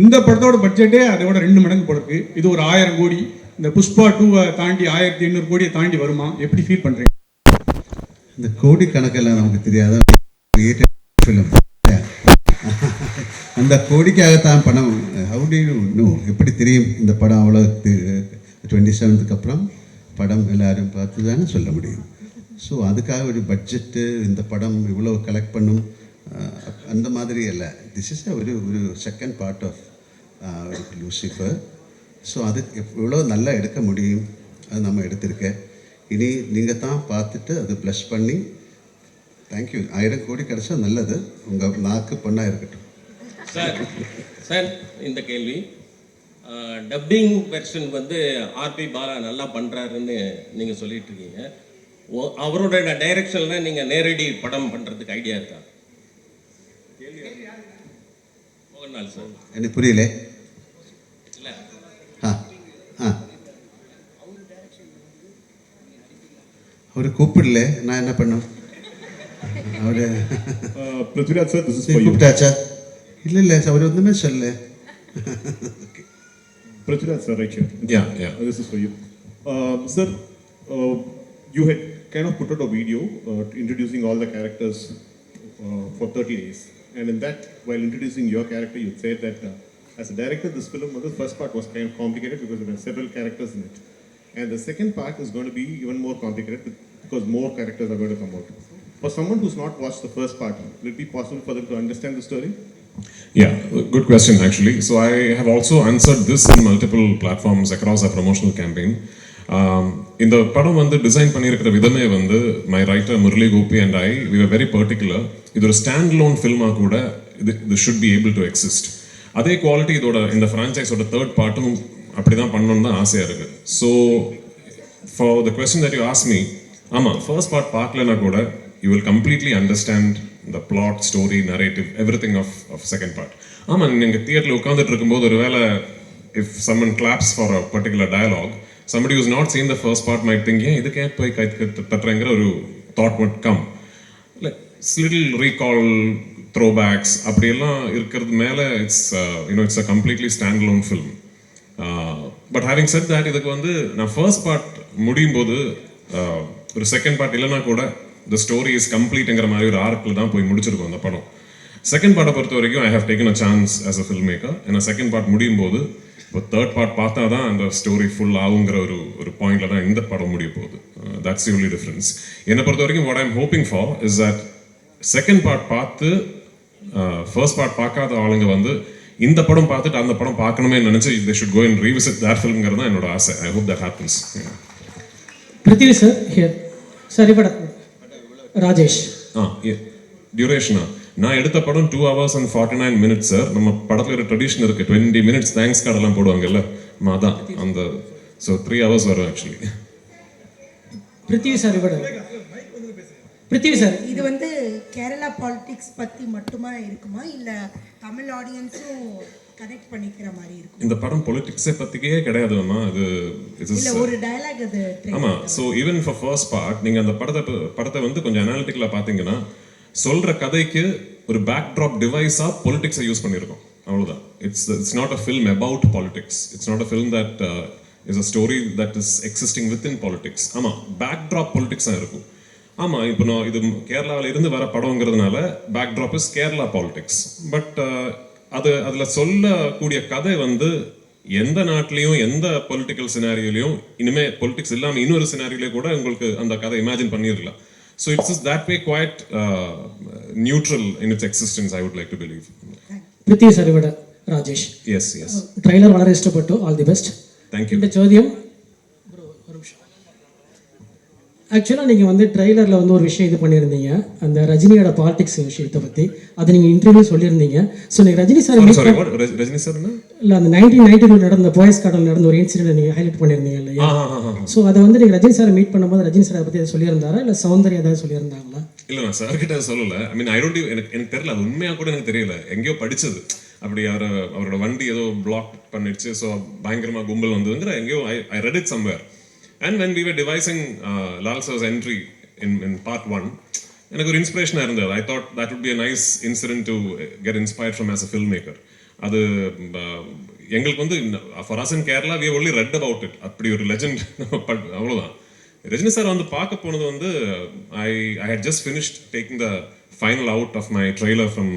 இந்த படத்தோட பட்ஜெட்டே அதை விட 2 மடங்கு போல இருக்கு. இது ஒரு 1000 கோடி, இந்த புஷ்பா 2 தாண்டி 1800 கோடியை தாண்டி வருமா? எப்படி ஃபீல் பண்றீங்க? இந்த கோடி கணக்கெல்லாம் நமக்கு தெரியாத ஃபிலிம், அந்த கோடிக்காகத்தான் படம். How to you know? எப்படி தெரியும் இந்த படம் அவ்வளோ 27க்கு அப்புறம் படம் எல்லாரும் பார்த்து தானே சொல்ல முடியும். ஸோ அதுக்காக ஒரு பட்ஜெட்டு, இந்த படம் இவ்வளோ கலெக்ட் பண்ணும் அந்த மாதிரி அல்ல. திஸ் இஸ் ஒரு second part of Lucifer. So அது எவ்வளோ நல்லா எடுக்க முடியும் அது நம்ம எடுத்திருக்கேன். இனி நீங்கள் தான் பார்த்துட்டு அது ப்ளஸ் பண்ணி தேங்க்யூ. 1000 கோடி கிடைச்சா நல்லது, உங்கள் நாக்கு பொண்ணாக இருக்கட்டும். சார் இந்த கேள்வி, டப்பிங் வெர்ஷன் வந்து ஆர்பி பாலா நல்லா பண்ணுறாருன்னு நீங்கள் சொல்லிட்டு இருக்கீங்க. அவரோட டைரக்ஷனில் நீங்கள் நேரடி படம் பண்ணுறதுக்கு ஐடியா இருக்கா? மோகன்லால் சார். எனக்கு புரியல. இல்லை அவரு கூப்பிடல, நான் என்ன பண்ணோம்? அவரு Prithviraj sir, this is for you. கூப்பிட்டாச்சா? இல்லை அவர் ஒன்றுமே சொல்லல. Prithviraj sir, right here. Yeah. This is for you. Sir, you had kind of put out a video introducing all the characters for 30 days. And in that, while introducing your character, you said that as a director, this film, the first part was kind of complicated because there were several characters in it. And the second part is going to be even more complicated because more characters are going to come out. For someone who's not watched the first part, will it be possible for them to understand the story? Yeah, good question actually. So I have also answered this in multiple platforms across our promotional campaign. இந்த படம் வந்து design பண்ணியிருக்கிற விதமே வந்து my writer Murali Gopi and we were very particular. இது ஒரு stand loan ஃபில்மாக கூட இது should be able to exist. அதே குவாலிட்டி இதோட இந்த ஃப்ரான்ச்சைஸோட தேர்ட் பார்ட்டும் அப்படி தான் பண்ணணும்னு தான் ஆசையாக இருக்குது. So for the question that you ask me, ஆமாம், ஃபர்ஸ்ட் பார்ட் பார்க்கலனா கூட you will completely understand the plot, story, narrative, everything of second part. ஆமாம், நீங்கள் தியேட்டரில் உட்காந்துட்டு இருக்கும்போது ஒரு வேளை if someone claps for a particular dialogue, somebody who's not seen the first part might think, ஏன் இதுக்கே போய் கை தட்டுறங்கிற ஒரு thought would come. Like little recall, throwbacks அப்படியெல்லாம் இருக்கிறது மேலே it's a completely standalone film. But having said that, இதுக்கு வந்து நான் ஃபர்ஸ்ட் பார்ட் முடியும் போது ஒரு செகண்ட் பார்ட் இல்லைனா கூட the story is complete-ங்கிற மாதிரி ஒரு ஆர்க்கில் தான் போய் முடிச்சிருக்கோம் அந்த படம். செகண்ட் பார்ட்டை பொறுத்த வரைக்கும் I have taken a chance as a film maker. ஏன்னா செகண்ட் பார்ட் முடியும் போது இப்போ தேர்ட் பார்ட் பார்த்தா தான் அந்த ஸ்டோரி ஃபுல் ஆகுங்கிற ஒரு பாயிண்டில் தான் இந்த படம் முடிய போகுது. That's the only difference. என்னை பொறுத்த வரைக்கும் what I am hoping for is that second part பார்த்து ஃபர்ஸ்ட் பார்ட் பார்க்காத ஆளுங்க வந்து இந்த படம் பார்த்துட்டு அந்த படம் பார்க்கணுமே நினச்சி they should go and revisit that film-ங்கிறது தான் என்னோட ஆசை. I hope that happens. Prithvi sir here. Sir இப்ப ராஜேஷ். டியூரேஷனா நான் எடுத்த படம் 2 hours and 49 minutes சார். நம்ம படத்துல ஒரு ட்ரெடிஷன் இருக்கு, 20 minutes தேங்க்ஸ் கார்டு எல்லாம் போடுவாங்கல்ல, அதான் அந்த. ஸோ 3 hours வரும் ஆக்சுவலி. பிருத்திவி சார் இப்ப பிருத்திவி சார், இது வந்து கேரளா பாலிடிக்ஸ் பத்தி மட்டுமா இருக்குமா இல்ல தமிழ் ஆடியன்ஸும் கனெக்ட் பண்ணிக்கிற மாதிரி இருக்கும்? இந்த படம் பொலிட்டிக்ஸை பத்திக்கே கிடையாதுமா, அது இல்ல ஒரு டயலாக் அது. ஆமா, so even for first part நீங்க அந்த படத்தை வந்து கொஞ்சம் அனாலிட்டிக்கலா பாத்தீங்கன்னா சொல்ற கதைக்கு ஒரு பேக் ட்ராப் டிவைஸா பொலிட்டிக்ஸை யூஸ் பண்ணியிருக்கோம், அவ்வளவுதான். It's not a film about politics. It's not a film that is a story that is existing within politics. ஆமா, பேக் ட்ராப் பொலிட்டிக்ஸா இருக்கும். ஆமா, இப்போ நான் இது கேரளாவில் இருந்து வர படங்கிறதுனால backdrop is Kerala politics. But அதில் சொல்லக்கூடிய கதை வந்து எந்த நாட்டிலையும் எந்த பொலிட்டிக்கல் சினாரியோலையும் இனிமே பொலிட்டிக்ஸ் இல்லாமல் இன்னொரு சினாரியோலையும் கூட உங்களுக்கு அந்த கதை இமேஜின் பண்ணிடலாம். So it's that way quite neutral in its existence, I would like to believe. Prithvi sir இவட ராஜேஷ். எஸ் ட்ரைலர் വളരെ ഇഷ്ടപ്പെട്ടു. All the best. தேங்க்யூ. இந்த ചോദ്യം ஆக்சுவலாக நீங்கள் வந்து ட்ரெய்லரில் வந்து ஒரு விஷயம் இது பண்ணியிருந்தீங்க, அந்த ரஜினியோட பாலிடிக்ஸ் விஷயத்தை பற்றி. அதை நீங்கள் இன்டர்வியூ சொல்லியிருந்தீங்க. ஸோ நீங்கள் ரஜினி சார் ரஜினி சார் இல்லை அந்த 1992 நடந்த போயஸ் கார்டில் நடந்த ஒரு இன்சிடென்ட் நீங்கள் ஹைலைட் பண்ணியிருந்தீங்க இல்லையா? ஸோ அதை வந்து நீங்கள் ரஜினி சாரை மீட் பண்ணும்போது ரஜினி சாரை பற்றி அதை சொல்லியிருந்தாரா இல்லை சௌந்தர்யா ஏதாவது சொல்லியிருந்தாங்களா? இல்லை, நான் சார் கிட்ட சொல்லலை. ஐ மீன் ஐ டோன்ட் எனக்கு தெரியல, அது உண்மையாக கூட எனக்கு தெரியல. எங்கேயோ படிச்சது அப்படி அவரோட வண்டி ஏதோ பிளாக் பண்ணிடுச்சு, ஸோ பயங்கரமாக கும்பல் வந்ததுங்கிற எங்கேயோ I read it somewhere. And when we were devising Lal Sir's entry in part 1, எனக்கு ஒரு இன்ஸ்பிரேஷனாக இருந்தது. I thought that would be a nice incident to get inspired from as a filmmaker. அது எங்களுக்கு வந்து for us in Kerala we only read about it, அப்படி ஒரு legend அவ்வளோதான். ரஜினி சார் வந்து பார்க்க போனது வந்து I had just finished taking the final out of my trailer from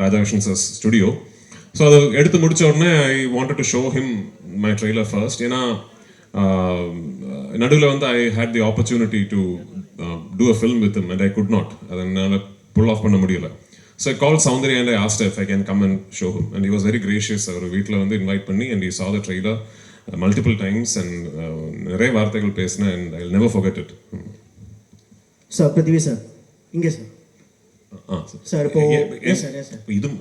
Radhakrishnan sir studio. So அதை எடுத்து முடிச்ச உடனே I wanted to show him my trailer first. ஏன்னா நடுவில் வந்து I had the opportunity to do a film with him and I could not, அதை என்னால் புல் of பண்ண முடியல. So I called Soundarya and I asked her if I can come and show him, and he was very gracious. அவர் வீட்டில் வந்து invite பண்ணி and he saw the trailer multiple times and நிறைய வார்த்தைகள் பேசினேன் and I'll never forget it. Sir Prithvi sir இங்கே sir sir இப்போ yes sir இதும்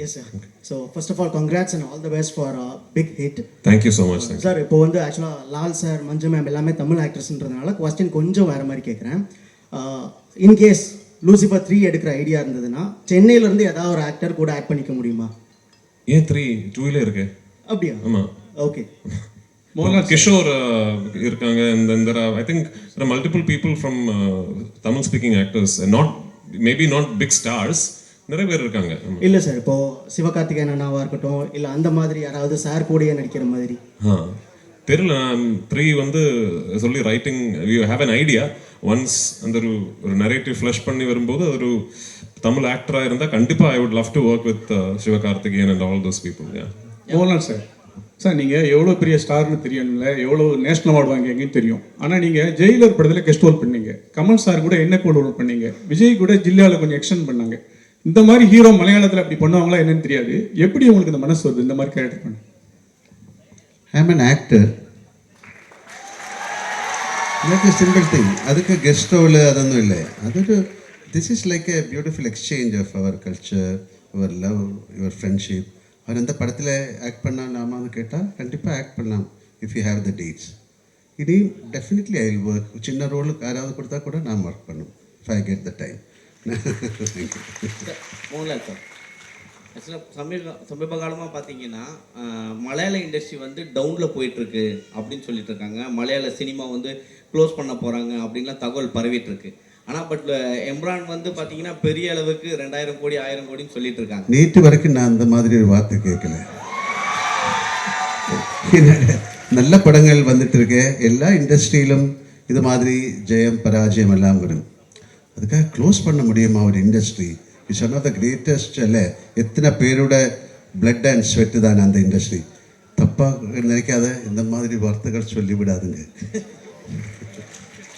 yes sir. So first of all congrats and all the best for big hit. Thank you so much. Sir இப்போ வந்து ஆக்சுவலாக Lal sir, மஞ்சு ma'am எல்லாமே Tamil ஆக்ட்ரஸ்ன்றதுனால question கொஞ்சம் வேறு மாதிரி கேட்குறேன். இன்கேஸ் லூசிஃபர் 3 எடுக்கிற ஐடியா இருந்ததுன்னா சென்னையிலேருந்து ஏதாவது ஒரு ஆக்டர் கூட ஆட் பண்ணிக்க முடியுமா? ஏன் 2 இருக்கு? அப்படியா? ஆமாம். ஓகே. கிஷோர் இருக்காங்க. I think there are multiple people from Tamil speaking actors, not maybe not big stars, நிறைய பேர் இருக்காங்க. இல்லை சார், இப்போ சிவகார்த்திகேயன் அண்ணாவாக இருக்கட்டும், இல்லை அந்த மாதிரி யாராவது சார் கூடயே நடிக்கிற மாதிரி. தெரியல. 3 வந்து சொல்லி writing we have an idea. Once அந்த ஒரு நரேட்டிவ் ஃப்ளஷ் பண்ணி வரும்போது ஒரு தமிழ் ஆக்டராக இருந்தால் கண்டிப்பாக I would love to work with Sivakarthikeyan and all those people. Mohanlal sir, sir நீங்கள் எவ்வளோ பெரிய ஸ்டார்னு தெரியல, எவ்வளோ நேஷனல் அவார்டு வாங்கிங்கன்னு தெரியும். ஆனால் நீங்கள் ஜெயிலர் படத்தில் கெஸ்ட் ரோல் பண்ணீங்க, கமல் சார் கூட என்ன கூட ரோல் பண்ணீங்க, விஜய் கூட ஜில்லாவில் கொஞ்சம் எக்ஸ்டெண்ட் பண்ணாங்க. இந்த மாதிரி ஹீரோ மலையாளத்தில் அப்படி பண்ணுவாங்களா என்னன்னு தெரியாது. எப்படி உங்களுக்கு இந்த மனசு வருது இந்த மாதிரி கேரக்டர் பண்ண? I am an actor. That is simple thing. அதுக்கு கெஸ்ட் ரோல் அதொന്നും இல்லை. அது this is like a beautiful exchange of our culture, your love, your friendship. அவர் எந்த படத்தில் ஆக்ட் பண்ணால் நாமான்னு கேட்டால் கண்டிப்பாக ஆக்ட் பண்ணலாம் if you have the dates. இனி டெஃபினெட்லி ஐ வில் ஒர்க். சின்ன ரோலுக்கு யாராவது கொடுத்தா கூட நான் ஒர்க் பண்ணும் if I get the time. Thank you. Mohanlal sir, ஆக்சுவலாக சமீப காலமாக பார்த்தீங்கன்னா மலையாள இண்டஸ்ட்ரி வந்து டவுனில் போயிட்டுருக்கு அப்படின்னு சொல்லிட்டு இருக்காங்க. மலையாள சினிமா வந்து க்ளோஸ் பண்ண போகிறாங்க அப்படின்லாம் தகவல் பரவிட்டுருக்கு. ஆனால் பட் எம்ரான் வந்து பார்த்தீங்கன்னா பெரிய அளவுக்கு 2000 கோடி 1000 கோடின்னு சொல்லிட்டு இருக்காங்க. நேற்று வரைக்கும் நான் அந்த மாதிரி ஒரு வார்த்தை கேட்கல. நல்ல படங்கள் வந்துட்டு இருக்கு. எல்லா இண்டஸ்ட்ரியிலும் இது மாதிரி ஜெயம் பராஜயம் எல்லாம் வரும். அதுக்காக க்ளோஸ் பண்ண முடியுமா ஒரு industry? It's one of the greatest. இல்லை, எத்தனை பேரோட பிளட் அண்ட் ஸ்வெட்டு தானே அந்த இண்டஸ்ட்ரி. தப்பாக நினைக்காத இந்த மாதிரி வார்த்தைகள் சொல்லிவிடாதுங்க.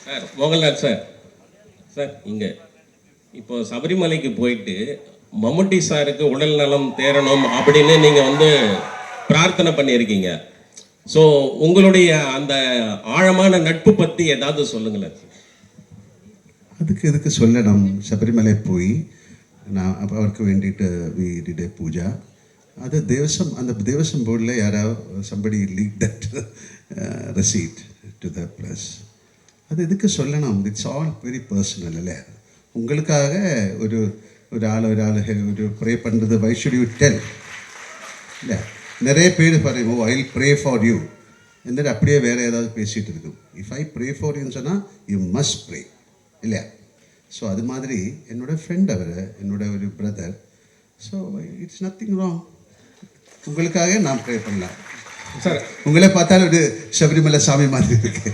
சார் மோகன்லால் சார், சார் இங்கே இப்போ சபரிமலைக்கு போயிட்டு மம்முட்டி சாருக்கு உடல் நலம் தேரணும் அப்படின்னு நீங்கள் வந்து பிரார்த்தனை பண்ணியிருக்கீங்க. ஸோ உங்களுடைய அந்த ஆழமான நட்பு பற்றி ஏதாவது சொல்லுங்களேன். இதுக்கு சொல்லணும். சபரிமலை போய் நான் அவருக்கு வேண்டிட்டு வி டிட் எ பூஜா. அது தேவசம், அந்த தேவசம் போர்டில் யாராவது somebody leaked that receipt to the press. அது இதுக்கு சொல்லணும். It's all very personal. இல்லை, உங்களுக்காக ஒரு ஆள் ஒரு ப்ரே பண்ணுறது வை ஷுட் யூ டெல்? இல்லை, நிறைய பேர் பாருங்க, I will pray for you എന്നിട്ട് அப்படியே வேறு ஏதாவது பேசிகிட்டு இருக்கும். இஃப் ஐ ப்ரே ஃபார் யூன்னு சொன்னால் யூ மஸ்ட் ப்ரே, இல்லையா? ஸோ அது மாதிரி என்னோடய ஃப்ரெண்ட் அவர், என்னோட ஒரு brother. So it's nothing wrong. உங்களுக்காக நான் ப்ரே பண்ணலாம். சார் உங்களே பார்த்தாலும் ஒரு சபரிமலை சாமி மாதிரி இருக்கு.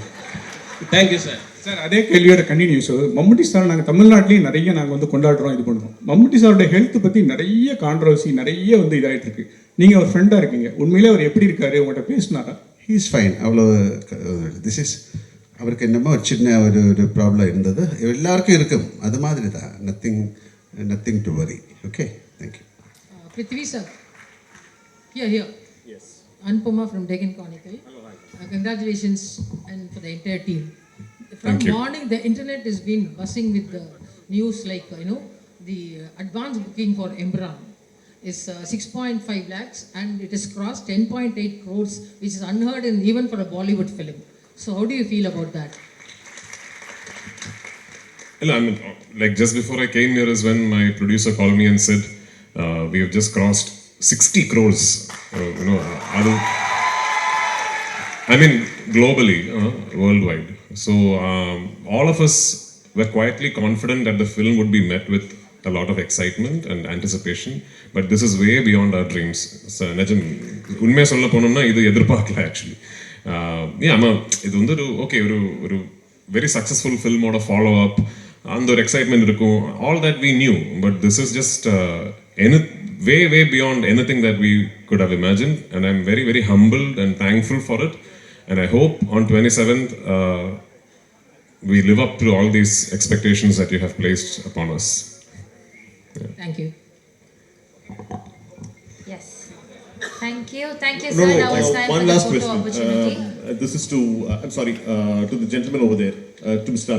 Thank you sir. சார் அதே கேள்வியோட கண்டினியூஸ். மம்முட்டி சார் நாங்கள் தமிழ்நாட்டிலையும் நிறைய நாங்கள் வந்து கொண்டாடுறோம், இது பண்ணுறோம். மம்முட்டி சாரோட ஹெல்த் பற்றி நிறைய கான்ட்ரவர்சி, நிறைய வந்து இதாகிட்டு இருக்கு. நீங்கள் ஒரு ஃப்ரெண்டாக இருக்கீங்க, உண்மையிலே அவர் எப்படி இருக்காரு, உங்கள்கிட்ட பேசினாரா? He is fine. அவ்வளோ திஸ் இஸ் அவருக்கு என்னமோ ஒரு சின்ன ஒரு ப்ராப்ளம் இருந்தது, எல்லாருக்கும் இருக்கும், அது மாதிரி தான். Nothing to worry. Okay, thank you. Prithvi sir. Here. Yes. Anupama from Deccan Chronicle. Congratulations and for the entire team. From Thank you. morning, the internet has been buzzing with the news like, the advance booking for Emran is 6.5 lakhs and it has crossed 10.8 crores, which is unheard in even for a Bollywood film. So how do you feel about that? I mean, like just before I came here is when my producer called me and said, we have just crossed 60 crores. I mean, globally, worldwide. So all of us were quietly confident that the film would be met with a lot of excitement and anticipation, but this is way beyond our dreams. So நிஜம் உண்மையாக சொல்ல போனோம்னா இது எதிர்பார்க்கல actually. ஆமாம், இது வந்து ஒரு வெரி சக்ஸஸ்ஃபுல் ஃபில்மோட ஃபாலோ அப், அந்த ஒரு எக்ஸைட்மெண்ட் இருக்கும். All that we knew, but this is just way beyond anything that we could have imagined, and I'm very, very humbled and thankful for it. And I hope on 27th we live up to all these expectations that you have placed upon us. Thank you. Yes. Thank you, No, sir. Now it's time one for the last photo question. opportunity. This is to, I'm sorry, to the gentleman over there, to Mr.